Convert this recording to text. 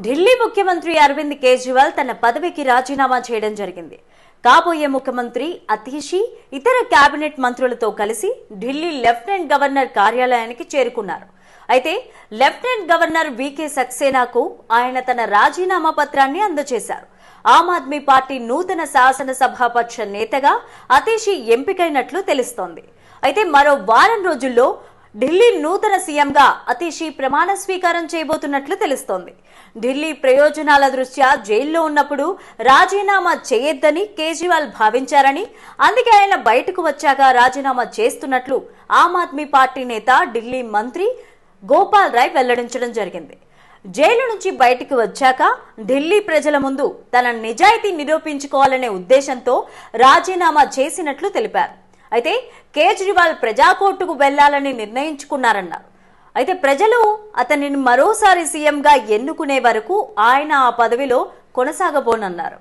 ఢిల్లీ ముఖ్యమంత్రి అరవింద్ కేజ్రీవాల్ తన పదవికి రాజీనామా చేయడం జరిగింది. కాబోయే ముఖ్యమంత్రి అతీషి ఇతర కేబినెట్ మంత్రులతో కలిసి ఢిల్లీ లెఫ్టినెంట్ గవర్నర్ కార్యాలయానికి చేరుకున్నారు. అయితే లెఫ్టినెంట్ గవర్నర్ వికే సక్సేనాకు ఆయన తన రాజీనామా పత్రాన్ని అందజేశారు. ఆమ్ ఆద్మీ పార్టీ నూతన శాసనసభాపక్ష నేతగా అతీషి ఎంపికైనట్లు తెలుస్తోంది. అయితే మరో వారం రోజుల్లో ఢిల్లీ నూతన సీఎంగా అతీషి ప్రమాణ స్వీకారం చేయబోతున్నట్లు తెలుస్తోంది. ఢిల్లీ ప్రయోజనాల దృష్ట్యా జైల్లో ఉన్నప్పుడు రాజీనామా చేయొద్దని కేజ్రీవాల్ భావించారని, అందుకే ఆయన బయటకు వచ్చాక రాజీనామా చేస్తున్నట్లు ఆమ్ ఆద్మీ పార్టీ నేత ఢిల్లీ మంత్రి గోపాల్ రాయ్ వెల్లడించడం జరిగింది. జైలు నుంచి బయటకు వచ్చాక ఢిల్లీ ప్రజల ముందు తన నిజాయితీ నిరూపించుకోవాలనే ఉద్దేశంతో రాజీనామా చేసినట్లు తెలిపారు. అయితే కేజ్రీవాల్ ప్రజాకోర్టుకు వెళ్లాలని నిర్ణయించుకున్నారన్నారు. అయితే ప్రజలు అతనిని మరోసారి సీఎంగా ఎన్నుకునే వరకు ఆయన ఆ పదవిలో కొనసాగబోనన్నారు.